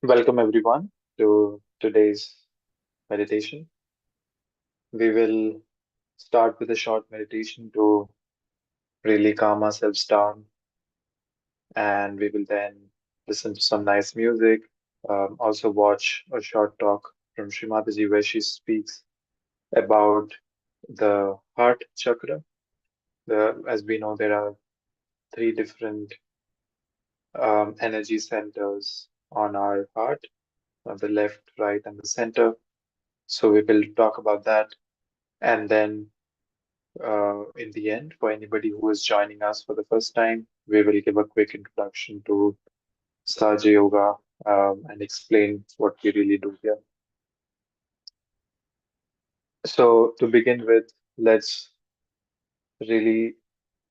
Welcome everyone to today's meditation. We will start with a short meditation to really calm ourselves down, and we will then listen to some nice music. Also, watch a short talk from Srimataji where she speaks about the heart chakra. As we know, there are three different energy centers on our heart, on the left, right, and the center. So we will talk about that, and then in the end, for anybody who is joining us for the first time, we will give a quick introduction to Saja Yoga and explain what we really do here. So, to begin with, let's really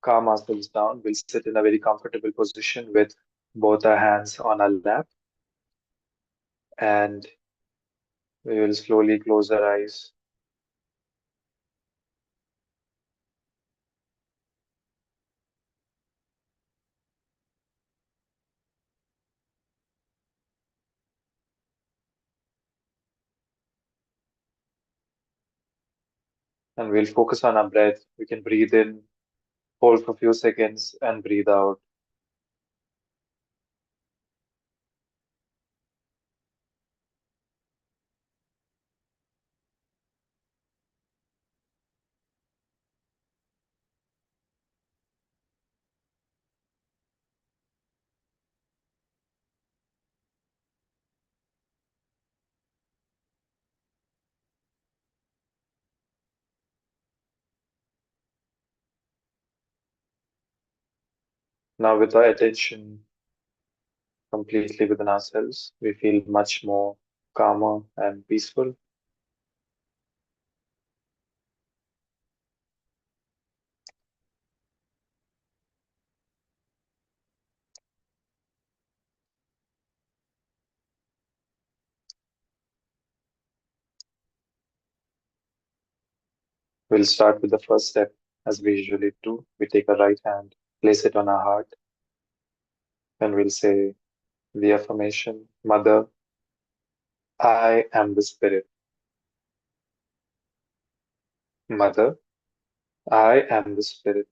calm ourselves down. We'll sit in a very comfortable position with both our hands on our lap, and we will slowly close our eyes. And we'll focus on our breath. We can breathe in, hold for a few seconds, and breathe out. Now, with our attention completely within ourselves, we feel much more calmer and peaceful. We'll start with the first step as we usually do. We take our right hand, place it on our heart, and we'll say the affirmation, Mother, I am the Spirit. Mother, I am the Spirit.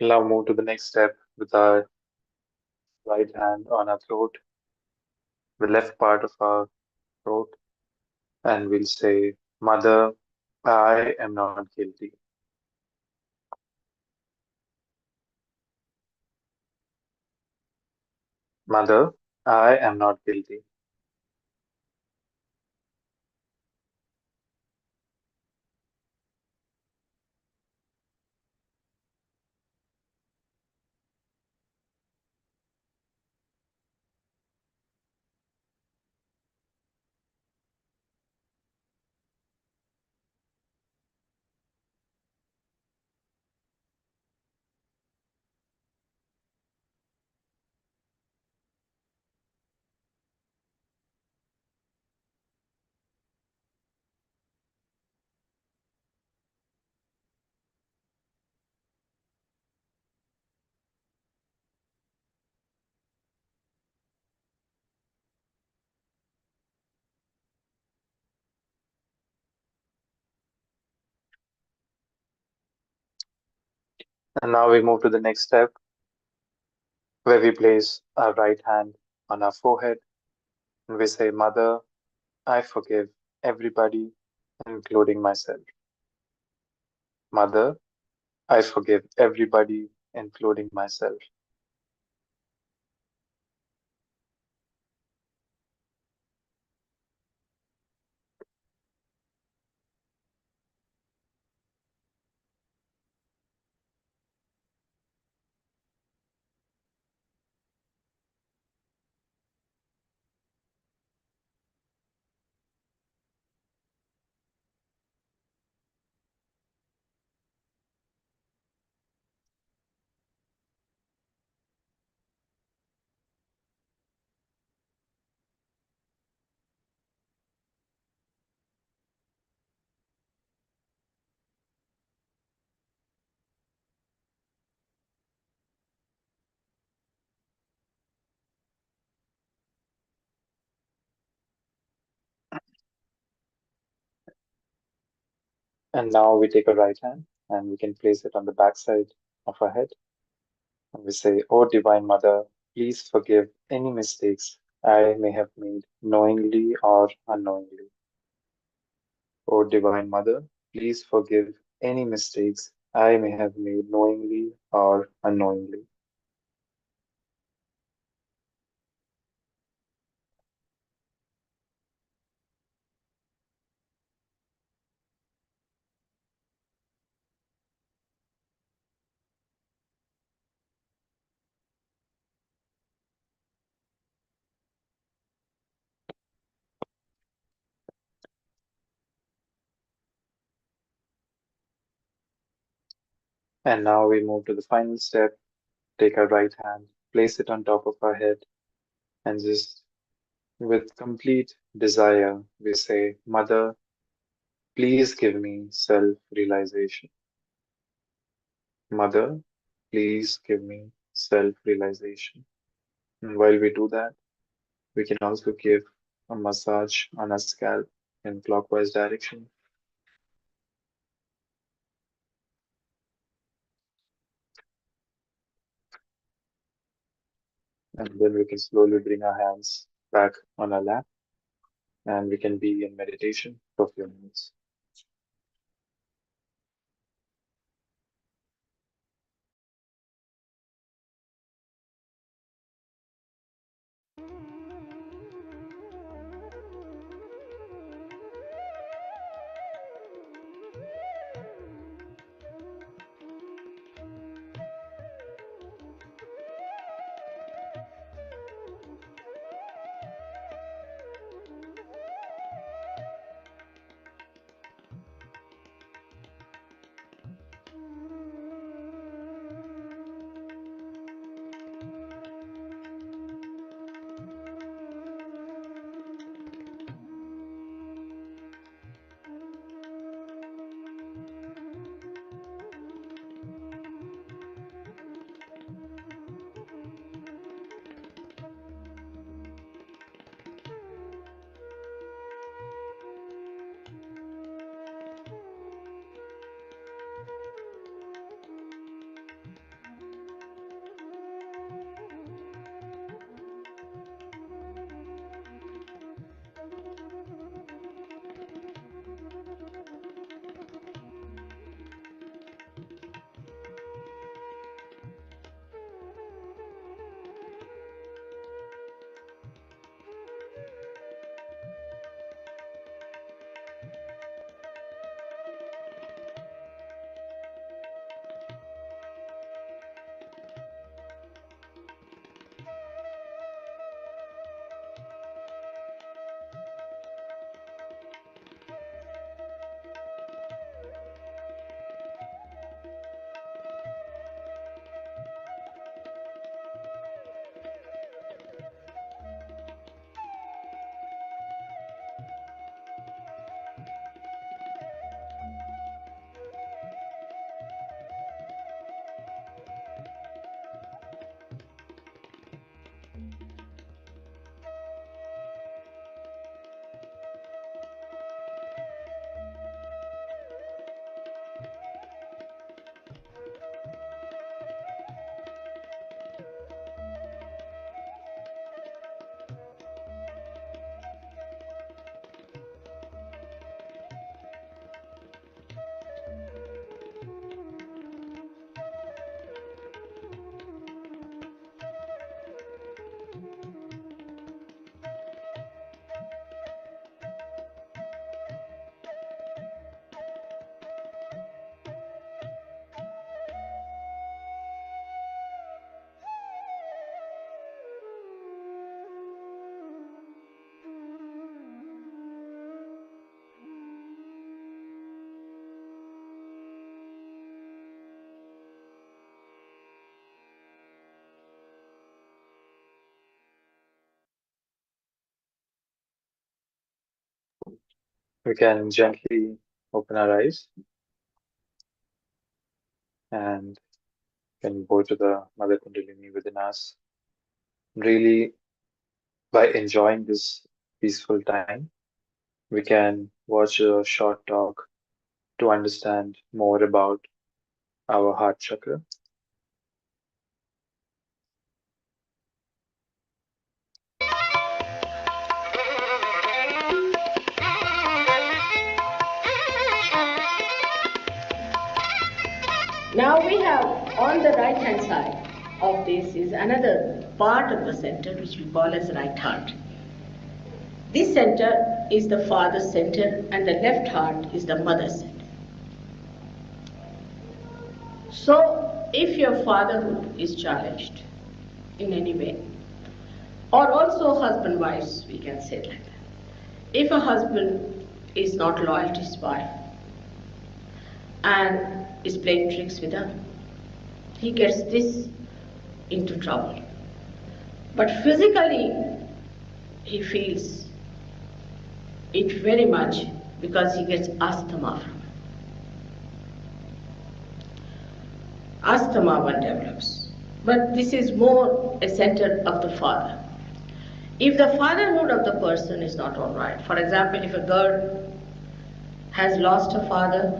Now move to the next step with our right hand on our throat, the left part of our throat, and we'll say, Mother, I am not guilty. Mother, I am not guilty. And now we move to the next step where we place our right hand on our forehead and we say, Mother, I forgive everybody, including myself. Mother, I forgive everybody, including myself. And now we take a right hand and we can place it on the back side of our head. And we say, Oh Divine Mother, please forgive any mistakes I may have made knowingly or unknowingly. O Divine Mother, please forgive any mistakes I may have made knowingly or unknowingly. And now we move to the final step. Take our right hand, place it on top of our head, and just with complete desire, we say, Mother, please give me self realization. Mother, please give me self realization. And while we do that, we can also give a massage on our scalp in clockwise direction. And then we can slowly bring our hands back on our lap and we can be in meditation for a few minutes. We can gently open our eyes and can go to the Mother Kundalini within us. Really, by enjoying this peaceful time, we can watch a short talk to understand more about our heart chakra. Now we have on the right hand side of this is another part of the center which we call as right heart. This center is the father's center and the left heart is the mother's center. So if your fatherhood is challenged in any way, or also husband-wives, we can say like that. If a husband is not loyal to his wife and is playing tricks with her, he gets this into trouble. But physically, he feels it very much because he gets asthma from it. Asthma one develops. But this is more a center of the father. If the fatherhood of the person is not all right, for example, if a girl has lost her father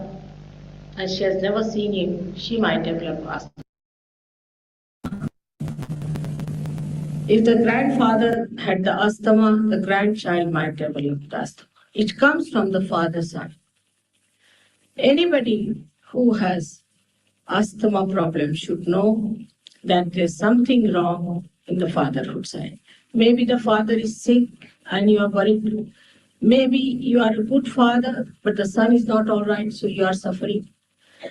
and she has never seen him, she might develop asthma. If the grandfather had the asthma, the grandchild might develop asthma. It comes from the father's side. Anybody who has asthma problem should know that there's something wrong in the fatherhood side. Maybe the father is sick and you are worried. Maybe you are a good father, but the son is not all right, so you are suffering.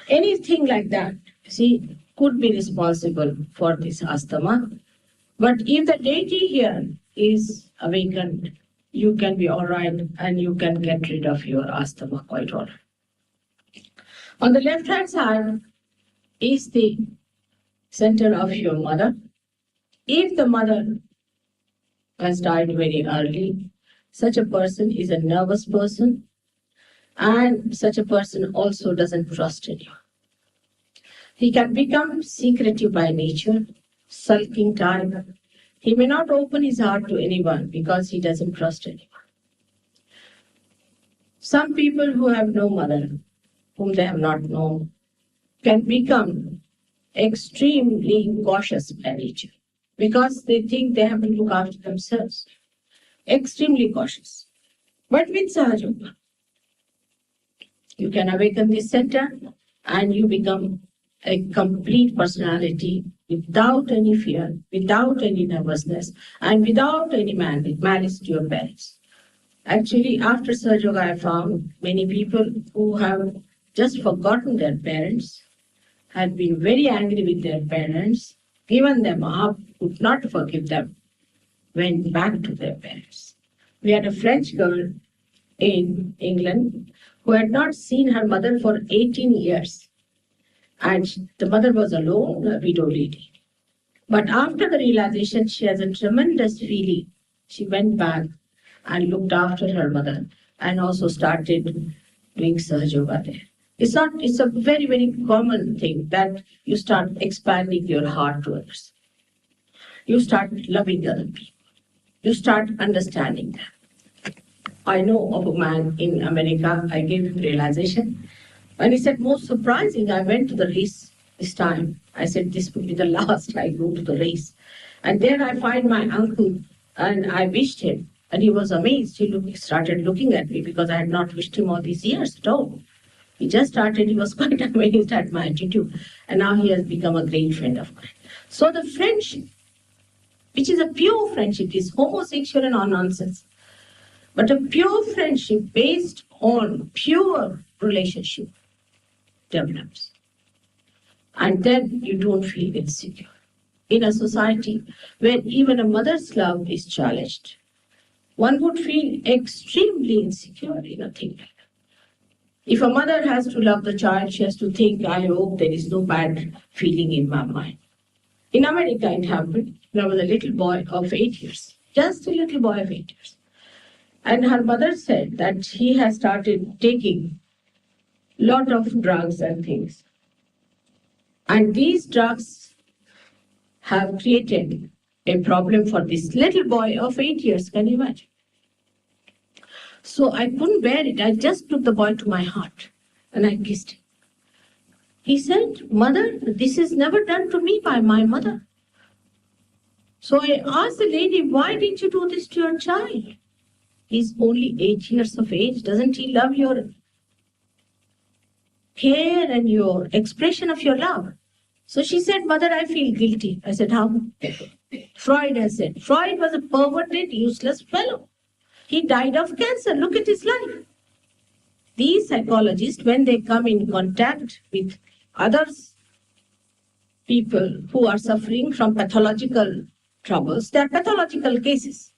Anything like that, see, could be responsible for this asthma. But if the deity here is awakened, you can be all right and you can get rid of your asthma quite all right. On the left-hand side is the center of your mother. If the mother has died very early, such a person is a nervous person, and such a person also doesn't trust anyone. He can become secretive by nature, sulking type. He may not open his heart to anyone because he doesn't trust anyone. Some people who have no mother, whom they have not known, can become extremely cautious by nature because they think they have to look after themselves. Extremely cautious. But with Sahaja, you can awaken this center and you become a complete personality without any fear, without any nervousness, and without any malice to your parents. Actually, after Sahaja Yoga, I found many people who have just forgotten their parents, had been very angry with their parents, given them up, could not forgive them, went back to their parents. We had a French girl in England who had not seen her mother for 18 years. And the mother was alone, a widow lady. But after the realization, she has a tremendous feeling. She went back and looked after her mother and also started doing Sahaja Yoga there. It's a very, very common thing that you start expanding your heart to others. You start loving other people. You start understanding them. I know of a man in America, I gave him realization. And he said, most surprising, I went to the race this time. I said, this would be the last I go to the race. And there I find my uncle and I wished him. And he was amazed. He started looking at me because I had not wished him all these years at all. He just started, he was quite amazed at my attitude. And now he has become a great friend of mine. So the friendship, which is a pure friendship, is homosexual and non-nonsense. But a pure friendship based on pure relationship develops. And then you don't feel insecure. In a society where even a mother's love is challenged, one would feel extremely insecure in a thing like that. If a mother has to love the child, she has to think, I hope there is no bad feeling in my mind. In America, it happened. There was a little boy of 8 years, just a little boy of 8 years. And her mother said that he has started taking lot of drugs and things. And these drugs have created a problem for this little boy of 8 years. Can you imagine? So I couldn't bear it. I just took the boy to my heart and I kissed him. He said, Mother, this is never done to me by my mother. So I asked the lady, why didn't you do this to your child? He's only 8 years of age. Doesn't he love your care and your expression of your love? So she said, Mother, I feel guilty. I said, how? Freud has said. Freud was a perverted, useless fellow. He died of cancer. Look at his life. These psychologists, when they come in contact with others, people who are suffering from pathological troubles, they are pathological cases.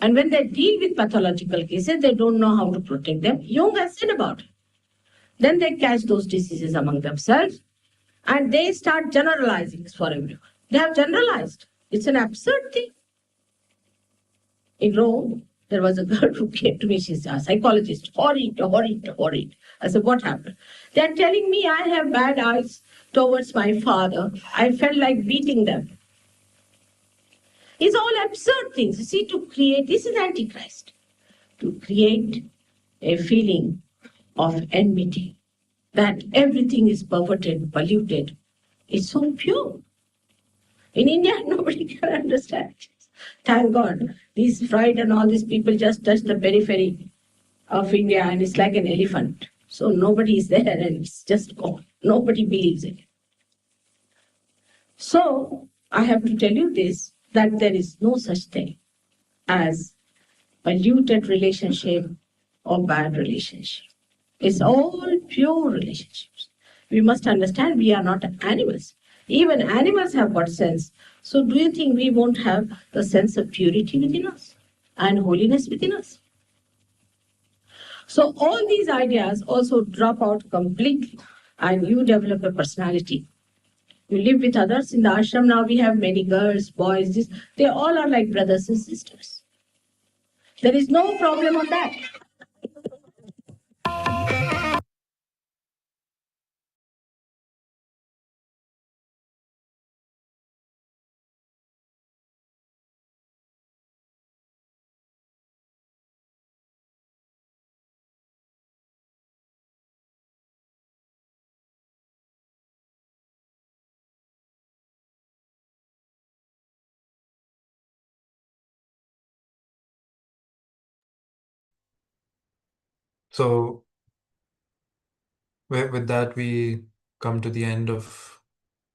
And when they deal with pathological cases, they don't know how to protect them. Jung has said about it. Then they catch those diseases among themselves and they start generalizing for everyone. They have generalized. It's an absurd thing. In Rome, there was a girl who came to me. She's a psychologist. Horrid, horrid, horrid. I said, what happened? They're telling me I have bad eyes towards my father. I felt like beating them. It's all absurd things. You see, to create, this is Antichrist, to create a feeling of enmity, that everything is perverted, polluted. It's so pure. In India, nobody can understand. Thank God, these Freud and all these people just touch the periphery of India and it's like an elephant. So nobody is there and it's just gone. Nobody believes it. So I have to tell you this, that there is no such thing as polluted relationship or bad relationship. It's all pure relationships. We must understand we are not animals. Even animals have got sense. So do you think we won't have the sense of purity within us and holiness within us? So all these ideas also drop out completely and you develop a personality. You live with others. In the ashram now we have many girls, boys, this, they all are like brothers and sisters. There is no problem on that. So with that, we come to the end of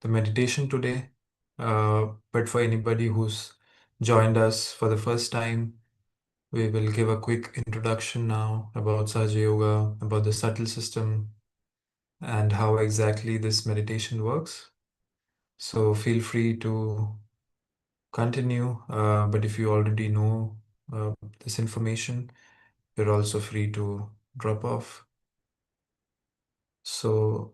the meditation today. But for anybody who's joined us for the first time, we will give a quick introduction now about Sahaja Yoga, about the subtle system, and how exactly this meditation works. So feel free to continue, but if you already know this information, you're also free to drop off. So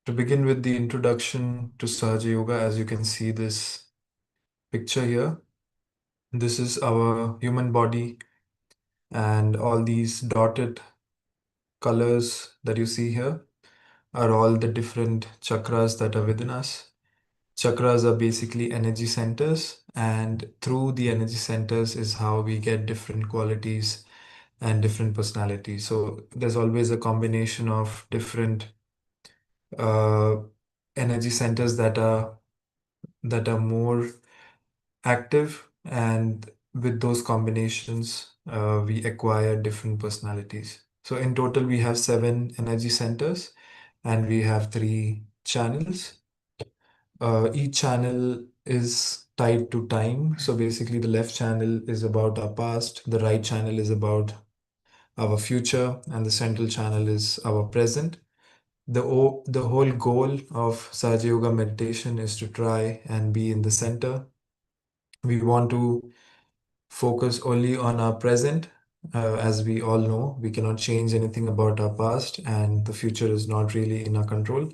to begin with the introduction to Sahaja Yoga, as you can see this picture here, this is our human body, and all these dotted colors that you see here are all the different chakras that are within us. Chakras are basically energy centers, and through the energy centers is how we get different qualities and different personalities. So there's always a combination of different uh, energy centers that are more active, and with those combinations, we acquire different personalities. So in total, we have 7 energy centers, and we have 3 channels. Each channel is tied to time. So basically, the left channel is about our past, the right channel is about our future, and the central channel is our present. The whole goal of Sahaja Yoga meditation is to try and be in the center. We want to focus only on our present. As we all know, we cannot change anything about our past, and the future is not really in our control.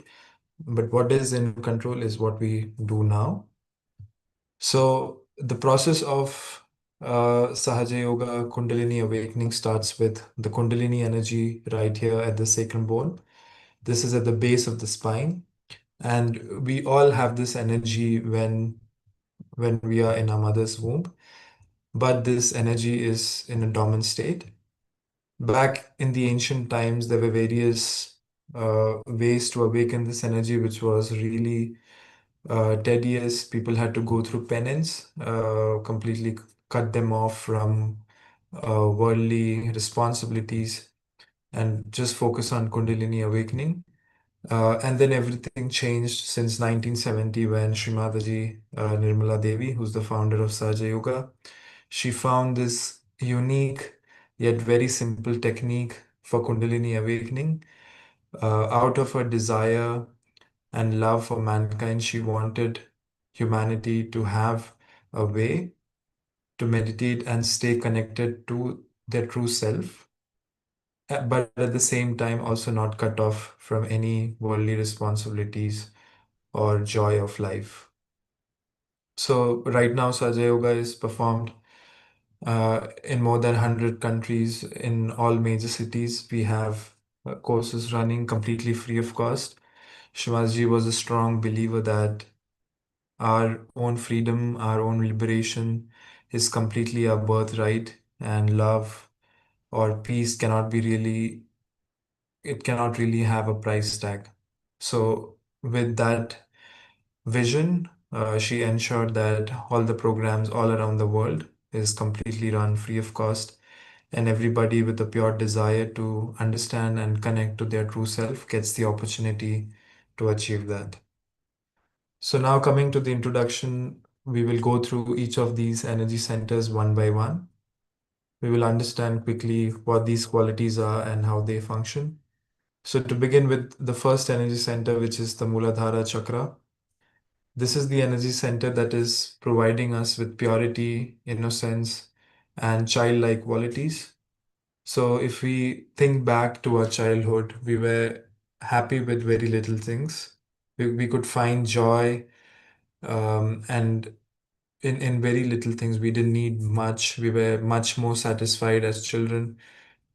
But what is in control is what we do now. So the process of Sahaja Yoga Kundalini awakening starts with the Kundalini energy right here at the sacrum bone. This is at the base of the spine, and we all have this energy when we are in our mother's womb, but this energy is in a dormant state. Back in the ancient times, there were various ways to awaken this energy, which was really tedious. People had to go through penance, completely cut them off from worldly responsibilities and just focus on Kundalini awakening. And then everything changed since 1970 when Srimataji Nirmala Devi, who's the founder of Sahaja Yoga, she found this unique yet very simple technique for Kundalini awakening. Out of her desire and love for mankind, she wanted humanity to have a way to meditate and stay connected to their true self, but at the same time also not cut off from any worldly responsibilities or joy of life. So right now, Sahaja Yoga is performed in more than 100 countries in all major cities. We have courses running completely free of cost. Shivaji was a strong believer that our own freedom, our own liberation is completely our birthright, and love or peace cannot be really, it cannot really have a price tag. So, with that vision, she ensured that all the programs all around the world is completely run free of cost, and everybody with a pure desire to understand and connect to their true self gets the opportunity to achieve that. So now coming to the introduction, we will go through each of these energy centers one by one. We will understand quickly what these qualities are and how they function. So to begin with the first energy center, which is the Muladhara Chakra, this is the energy center that is providing us with purity, innocence, and childlike qualities. So if we think back to our childhood, we were happy with very little things. We could find joy, and in very little things. We didn't need much. We were much more satisfied as children.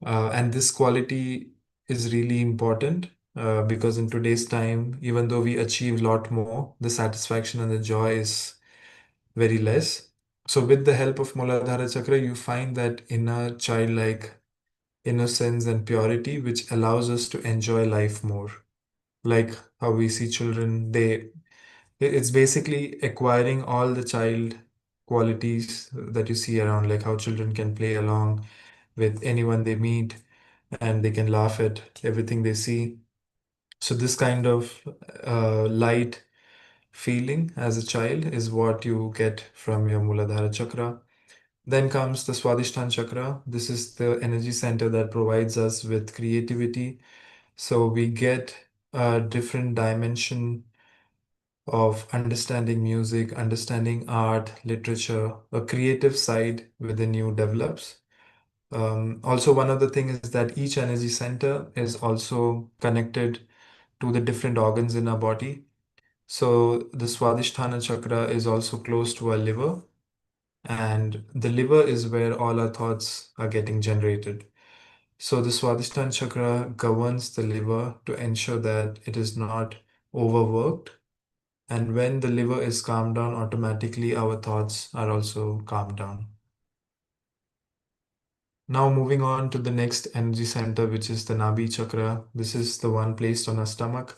And this quality is really important because in today's time, even though we achieve a lot more, the satisfaction and the joy is very less. So with the help of Muladhara Chakra, you find that inner childlike innocence and purity, which allows us to enjoy life more. Like how we see children, it's basically acquiring all the child qualities that you see around, like how children can play along with anyone they meet and they can laugh at everything they see. So this kind of light feeling as a child is what you get from your Muladhara chakra. Then comes the Swadhisthana chakra. This is the energy center that provides us with creativity. So we get a different dimension of understanding music, understanding art, literature, a creative side within you develops. Also, one other thing is that each energy center is also connected to the different organs in our body. So the Swadhisthana chakra is also close to our liver, and the liver is where all our thoughts are getting generated. So the Swadhisthana chakra governs the liver to ensure that it is not overworked. And when the liver is calmed down, automatically our thoughts are also calmed down. Now moving on to the next energy center, which is the Nabhi chakra. This is the one placed on our stomach.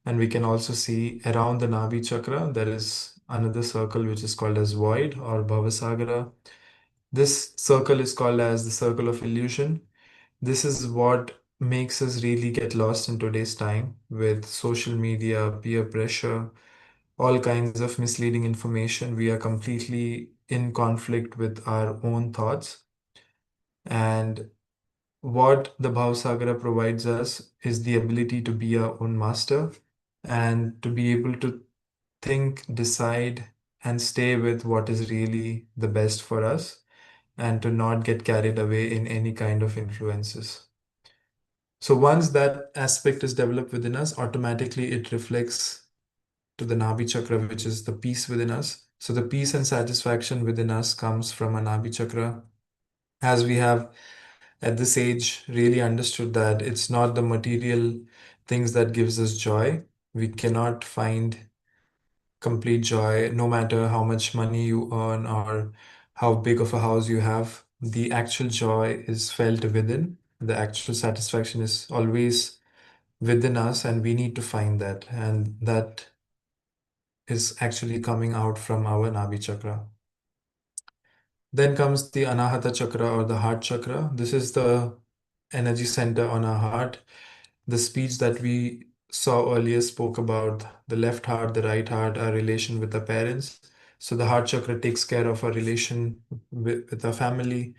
And we can also see around the Nabhi chakra, there is another circle which is called as void or Bhavasagara. This circle is called as the circle of illusion. This is what makes us really get lost in today's time with social media, peer pressure, all kinds of misleading information. We are completely in conflict with our own thoughts. And what the Bhavasagara provides us is the ability to be our own master and to be able to think, decide, and stay with what is really the best for us and to not get carried away in any kind of influences. So once that aspect is developed within us, automatically it reflects to the Nabi chakra, which is the peace within us. So the peace and satisfaction within us comes from a Nabi chakra. As we have at this age really understood that it's not the material things that gives us joy. We cannot find complete joy no matter how much money you earn or how big of a house you have. The actual joy is felt within. The actual satisfaction is always within us, and we need to find that. And that is actually coming out from our Nabi chakra. Then comes the Anahata chakra or the heart chakra. This is the energy center on our heart. The speech that we saw earlier spoke about the left heart, the right heart, our relation with the parents. So the heart chakra takes care of our relation with our family.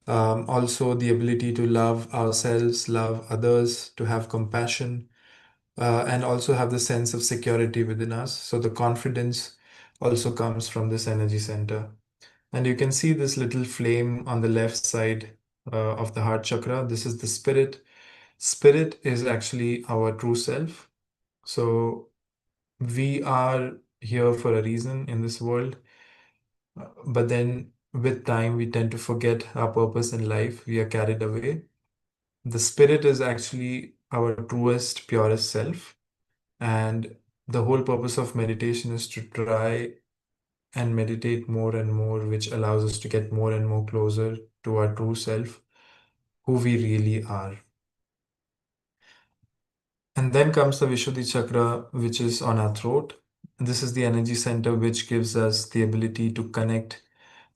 Also, the ability to love ourselves, love others, to have compassion, and also have the sense of security within us. So the confidence also comes from this energy center. And you can see this little flame on the left side of the heart chakra. This is the spirit. Spirit is actually our true self. So we are here for a reason in this world. But then with time, we tend to forget our purpose in life. We are carried away. The spirit is actually our truest, purest self. And the whole purpose of meditation is to try and meditate more and more, which allows us to get more and more closer to our true self, who we really are. And then comes the Vishuddhi chakra, which is on our throat. This is the energy center which gives us the ability to connect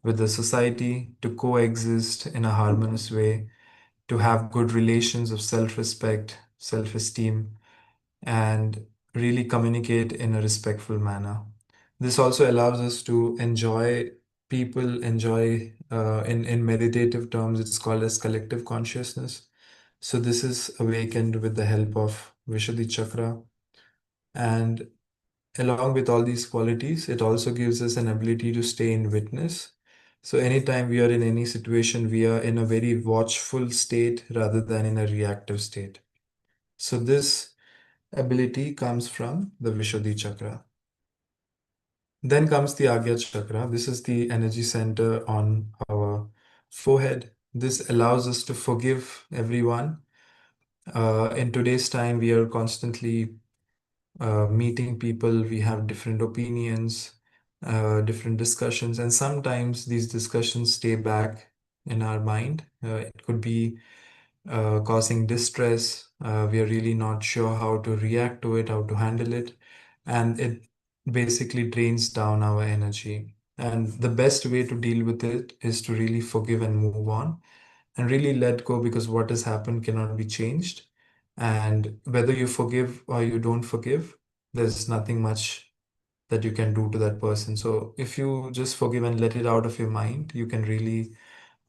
with the society, to coexist in a harmonious way, to have good relations of self respect, self esteem, and really communicate in a respectful manner. This also allows us to enjoy people, enjoy in meditative terms, it's called as collective consciousness. So this is awakened with the help of Vishuddhi chakra. And along with all these qualities, it also gives us an ability to stay in witness. So anytime we are in any situation, we are in a very watchful state rather than in a reactive state. So this ability comes from the Vishuddhi chakra. Then comes the Agya chakra. This is the energy center on our forehead. This allows us to forgive everyone. In today's time, we are constantly meeting people, we have different opinions, different discussions, and sometimes these discussions stay back in our mind. It could be causing distress. We are really not sure how to react to it, how to handle it, and it basically drains down our energy. And the best way to deal with it is to really forgive and move on and really let go, because what has happened cannot be changed. And whether you forgive or you don't forgive, there's nothing much that you can do to that person. So if you just forgive and let it out of your mind, you can really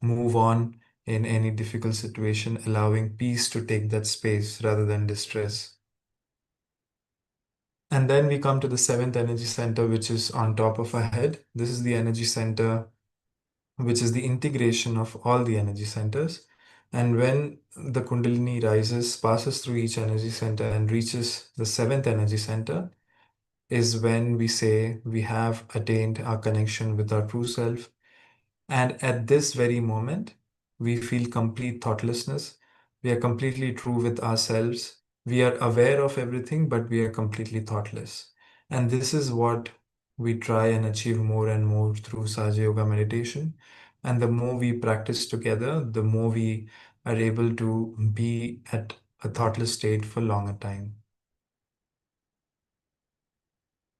move on in any difficult situation, allowing peace to take that space rather than distress. And then we come to the seventh energy center, which is on top of our head. This is the energy center, which is the integration of all the energy centers. And when the Kundalini rises, passes through each energy center and reaches the seventh energy center, is when we say we have attained our connection with our true self. And at this very moment, we feel complete thoughtlessness. We are completely true with ourselves. We are aware of everything, but we are completely thoughtless. And this is what we try and achieve more and more through Saja Yoga meditation. And the more we practice together, the more we are able to be at a thoughtless state for longer time.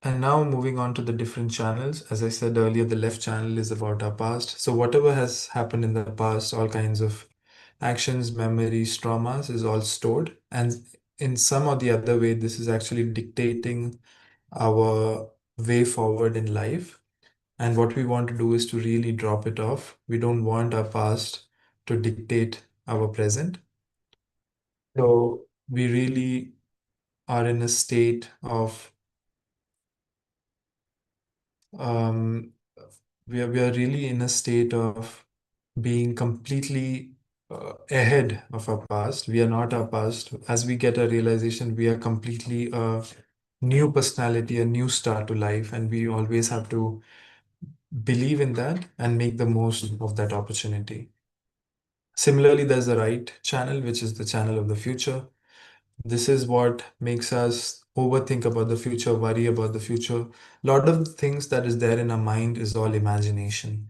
And now moving on to the different channels. As I said earlier, the left channel is about our past. So whatever has happened in the past, all kinds of actions, memories, traumas is all stored. And in some or the other way, this is actually dictating our way forward in life. And what we want to do is to really drop it off. We don't want our past to dictate our present. So we really are in a state of um, we are really in a state of being completely ahead of our past. We are not our past. As we get a realization, we are completely new personality, a new start to life, and we always have to believe in that and make the most of that opportunity. Similarly, there's the right channel, which is the channel of the future. This is what makes us overthink about the future, worry about the future. A lot of the things that is there in our mind is all imagination.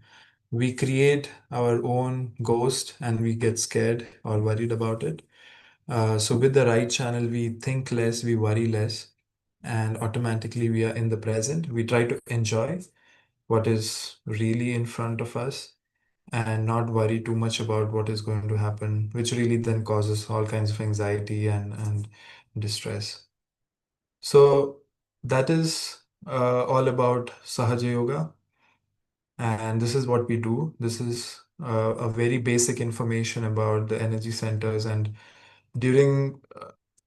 We create our own ghost and we get scared or worried about it. So with the right channel, we think less, we worry less, and automatically we are in the present. We try to enjoy what is really in front of us and not worry too much about what is going to happen, which really then causes all kinds of anxiety and distress. So that is all about Sahaja Yoga, and this is what we do. This is a very basic information about the energy centers, and during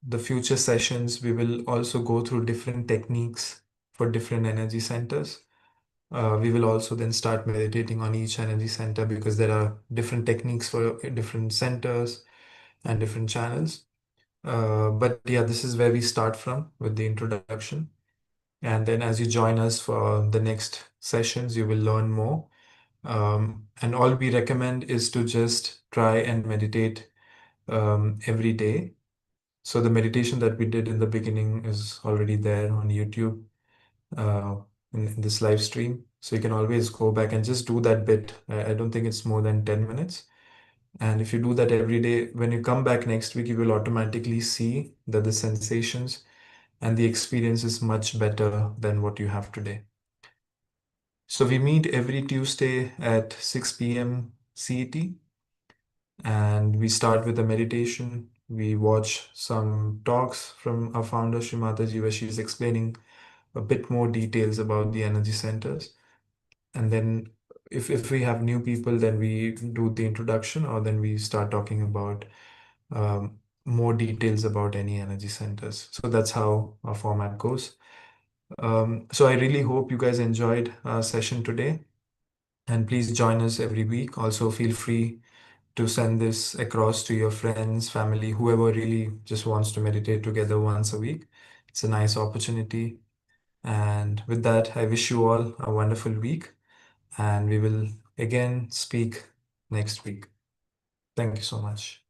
the future sessions, we will also go through different techniques for different energy centers. We will also then start meditating on each energy center because there are different techniques for different centers and different channels. But yeah, this is where we start from with the introduction. And then as you join us for the next sessions, you will learn more. And all we recommend is to just try and meditate every day. So the meditation that we did in the beginning is already there on YouTube uh, in this live stream. So you can always go back and just do that bit. I don't think it's more than 10 minutes. And if you do that every day, when you come back next week, you will automatically see that the sensations and the experience is much better than what you have today. So we meet every Tuesday at 6 p.m. CET, and we start with a meditation. We watch some talks from our founder, Sri Mataji, where she's explaining a bit more details about the energy centers. And then if we have new people, then we do the introduction, or then we start talking about more details about any energy centers. So that's how our format goes. So I really hope you guys enjoyed our session today, and please join us every week. Also, feel free to send this across to your friends, family, whoever really just wants to meditate together once a week. It's a nice opportunity. And with that, I wish you all a wonderful week, and we will again speak next week. Thank you so much.